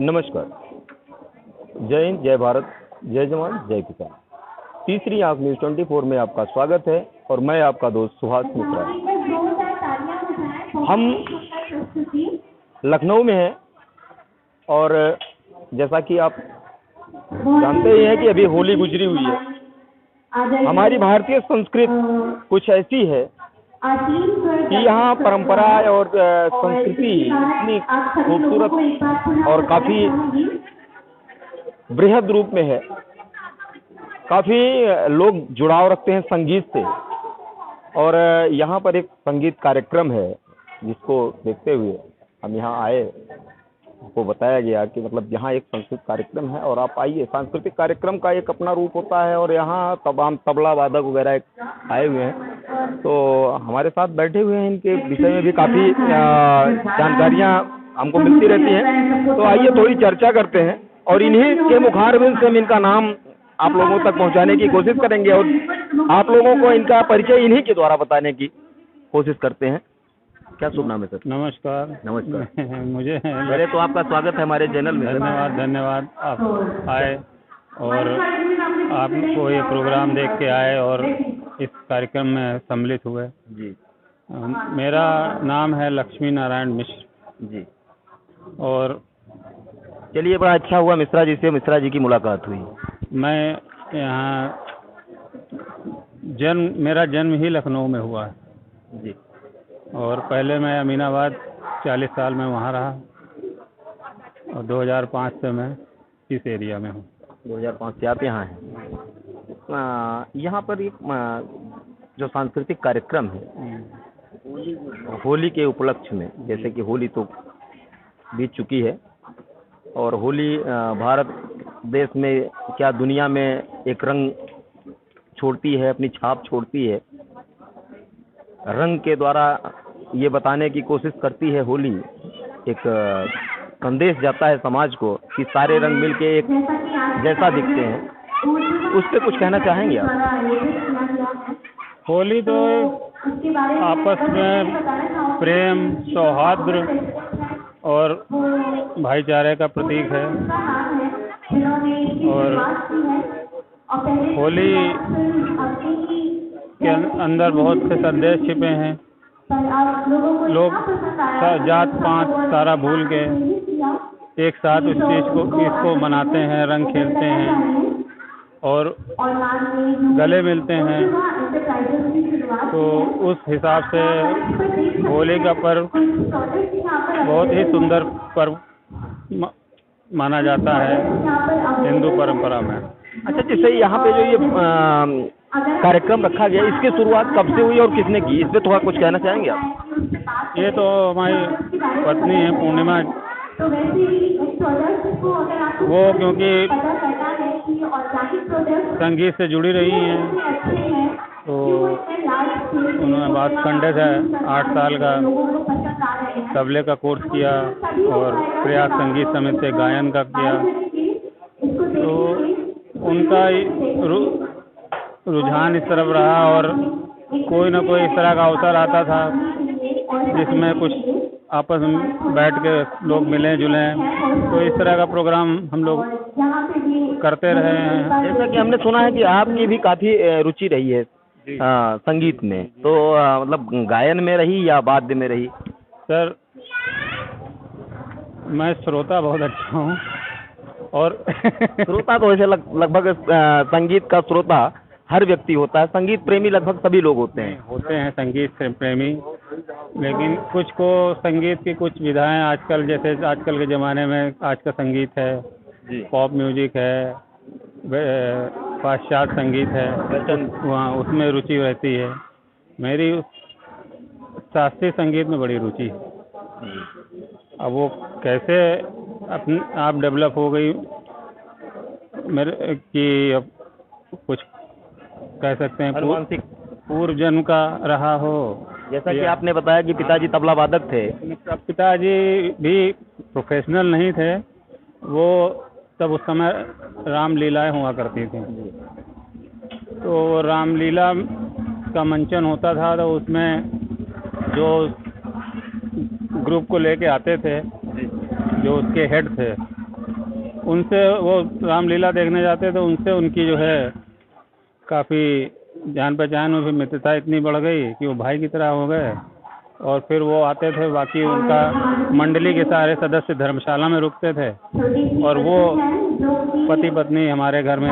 नमस्कार। जय हिंद, जय भारत, जय जवान, जय किसान। तीसरी आंख न्यूज़ 24 में आपका स्वागत है और मैं आपका दोस्त सुहास मिश्रा। हम लखनऊ में हैं और जैसा कि आप जानते ही हैं कि अभी होली गुजरी हुई है। हमारी भारतीय संस्कृति कुछ ऐसी है कि यहाँ परंपरा और संस्कृति इतनी खूबसूरत और काफ़ी बृहद रूप में है। काफ़ी लोग जुड़ाव रखते हैं संगीत से और यहाँ पर एक संगीत कार्यक्रम है जिसको देखते हुए हम यहाँ आए। आपको बताया गया कि मतलब यहाँ एक सांस्कृतिक कार्यक्रम है और आप आइए। सांस्कृतिक कार्यक्रम का एक अपना रूप होता है और यहाँ तमाम तबला वादक वगैरह आए हुए हैं, तो हमारे साथ बैठे हुए हैं। इनके विषय में भी काफ़ी जानकारियाँ हमको मिलती रहती हैं, तो आइए थोड़ी चर्चा करते हैं और इन्हीं के मुखारबिन से हम इनका नाम आप लोगों तक पहुँचाने की कोशिश करेंगे और आप लोगों को इनका परिचय इन्हीं के द्वारा बताने की कोशिश करते हैं। क्या शुभ नाम है सर? नमस्कार। नमस्कार। मुझे पहले तो आपका स्वागत है हमारे चैनल में। धन्यवाद आप आए और आपको ये प्रोग्राम देख के आए और इस कार्यक्रम में सम्मिलित हुए। जी। मेरा नाम है लक्ष्मी नारायण मिश्र जी। और चलिए, बड़ा अच्छा हुआ मिश्रा जी से मिश्रा जी की मुलाकात हुई। मैं यहाँ मेरा जन्म ही लखनऊ में हुआ है जी। और पहले मैं अमीनाबाद 40 साल में वहाँ रहा और 2005 से मैं इस एरिया में हूँ। 2005 से आप यहाँ हैं। यहाँ पर एक जो सांस्कृतिक कार्यक्रम है होली के उपलक्ष्य में, जैसे कि होली तो बीत चुकी है और होली भारत देश में क्या दुनिया में एक रंग छोड़ती है, अपनी छाप छोड़ती है। रंग के द्वारा ये बताने की कोशिश करती है होली, एक संदेश जाता है समाज को कि सारे रंग मिलके एक जैसा दिखते हैं। उस पर कुछ कहना चाहेंगे आप? होली तो आपस में प्रेम, सौहार्द और भाईचारे का प्रतीक है और होली के अंदर बहुत से संदेश छिपे हैं। लोग जात पात सारा भूल के एक साथ इस चीज़ को इसको मनाते हैं, रंग खेलते हैं और गले मिलते हैं। तो उस हिसाब से होली का पर्व बहुत ही सुंदर पर्व माना जाता है हिंदू परंपरा में। अच्छा, जैसे यहाँ पे जो ये कार्यक्रम रखा गया, इसकी शुरुआत कब से हुई और किसने की? इस पे थोड़ा कुछ कहना चाहेंगे आप? ये तो हमारी पत्नी है पूर्णिमा, वो क्योंकि संगीत से जुड़ी रही हैं तो उन्होंने बात खंडित है 8 साल का तबले का कोर्स किया और प्रयाग संगीत समिति से गायन का किया। तो उनका रुझान इस तरफ रहा और कोई ना कोई इस तरह का अवसर आता था जिसमें कुछ आपस में बैठ के लोग मिलें जुलें, तो इस तरह का प्रोग्राम हम लोग करते रहे हैं। जैसा कि हमने सुना है कि आपकी भी काफ़ी रुचि रही है संगीत में, तो मतलब गायन में रही या वाद्य में रही? सर, मैं श्रोता बहुत अच्छा हूँ और श्रोता तो वैसे लगभग संगीत का श्रोता हर व्यक्ति होता है, संगीत प्रेमी लगभग सभी लोग होते हैं संगीत प्रेमी, लेकिन कुछ को संगीत की कुछ विधाएं आजकल, जैसे आजकल के ज़माने में आज का संगीत है, पॉप म्यूजिक है, पाश्चात्य संगीत है, वहाँ उसमें रुचि रहती है। मेरी शास्त्रीय संगीत में बड़ी रुचि है। अब वो कैसे आप डेवलप हो गई मेरे कि अब कुछ कह सकते हैं पूर्व जन्म का रहा हो। जैसा कि आपने बताया कि पिताजी तबला वादक थे। पिताजी भी प्रोफेशनल नहीं थे, वो तब उस समय रामलीलाएँ हुआ करती थी, तो रामलीला का मंचन होता था तो उसमें जो ग्रुप को लेके आते थे, जो उसके हेड थे, उनसे वो रामलीला देखने जाते थे, उनसे उनकी जो है काफ़ी जान पहचान में भी मित्रता इतनी बढ़ गई कि वो भाई की तरह हो गए। और फिर वो आते थे, बाकी उनका मंडली के सारे सदस्य धर्मशाला में रुकते थे और वो पति पत्नी हमारे घर में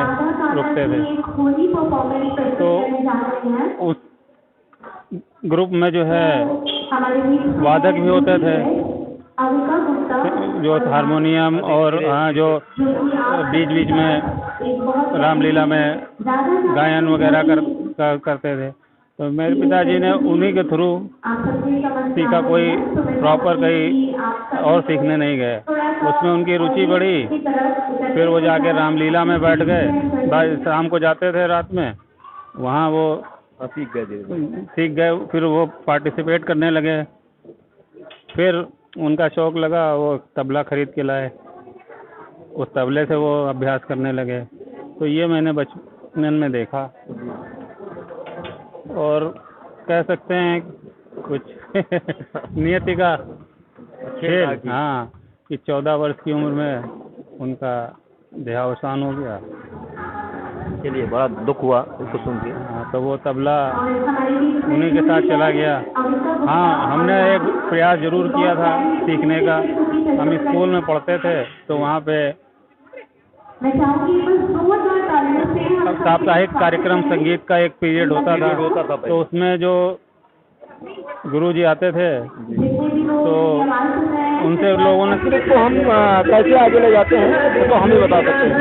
रुकते थे। तो उस ग्रुप में जो है वादक भी होते थे, जो हारमोनियम और हाँ जो बीच बीच में रामलीला में गायन वगैरह करते थे। तो मेरे पिताजी ने उन्हीं के थ्रू सीखा, कोई प्रॉपर कहीं और सीखने नहीं गए। उसमें उनकी रुचि बढ़ी, फिर वो जाके रामलीला में बैठ गए, शाम को जाते थे रात में, वहाँ वो सीख गए। फिर वो पार्टिसिपेट करने लगे, फिर उनका शौक़ लगा, वो तबला खरीद के लाए, उस तबले से वो अभ्यास करने लगे। तो ये मैंने बचपन में देखा और कह सकते हैं कुछ नियति का खेल। हाँ, कि 14 वर्ष की उम्र में उनका देहावसान हो गया। चलिए, बड़ा दुख हुआ इसको सुन के। हाँ, तो वो तबला उन्हीं के साथ चला गया। हाँ, हमने एक प्रयास जरूर किया था सीखने का। हम स्कूल में पढ़ते थे तो वहाँ पे साप्ताहिक कार्यक्रम संगीत का एक पीरियड होता था। तो उसमें जो गुरुजी आते थे तो उनसे लोगों ने तो हम कैसे आगे ले जाते हैं तो हम ही बता सकते हैं।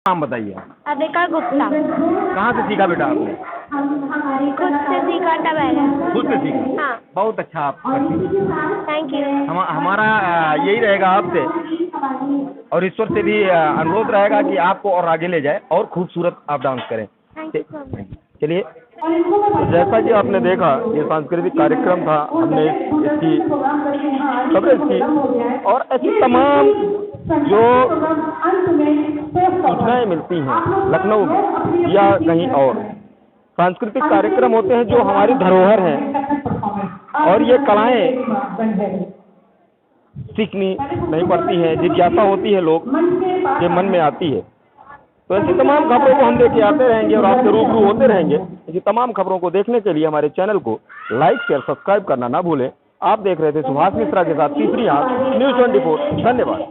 नाम बताइए आप। अदिका गुप्ता। कहाँ से सीखा बेटा आपने? खुद से सीखा था मैंने। खुद से सीखा? हाँ। बहुत अच्छा आप करती हैं। Thank you. हमारा यही रहेगा आपसे और ईश्वर से भी अनुरोध रहेगा कि आपको और आगे ले जाए और खूबसूरत आप डांस करें। Thank you so much. चलिए, तो जैसा कि आपने देखा ये सांस्कृतिक कार्यक्रम था, हमने इसकी कवरेज की और ऐसी तमाम जो सूचनाएं मिलती हैं लखनऊ में या कहीं और, सांस्कृतिक कार्यक्रम होते हैं जो हमारी धरोहर हैं और ये कलाएं सीखनी नहीं पड़ती है, जिज्ञासा होती है लोग के मन में आती है। तो ऐसी तमाम खबरों को हम लेके आते रहेंगे और आपसे रूबरू होते रहेंगे। ऐसी तमाम खबरों को देखने के लिए हमारे चैनल को लाइक शेयर सब्सक्राइब करना ना भूलें। आप देख रहे थे सुभाष मिश्रा के साथ तीसरी आंख न्यूज़ 24। धन्यवाद।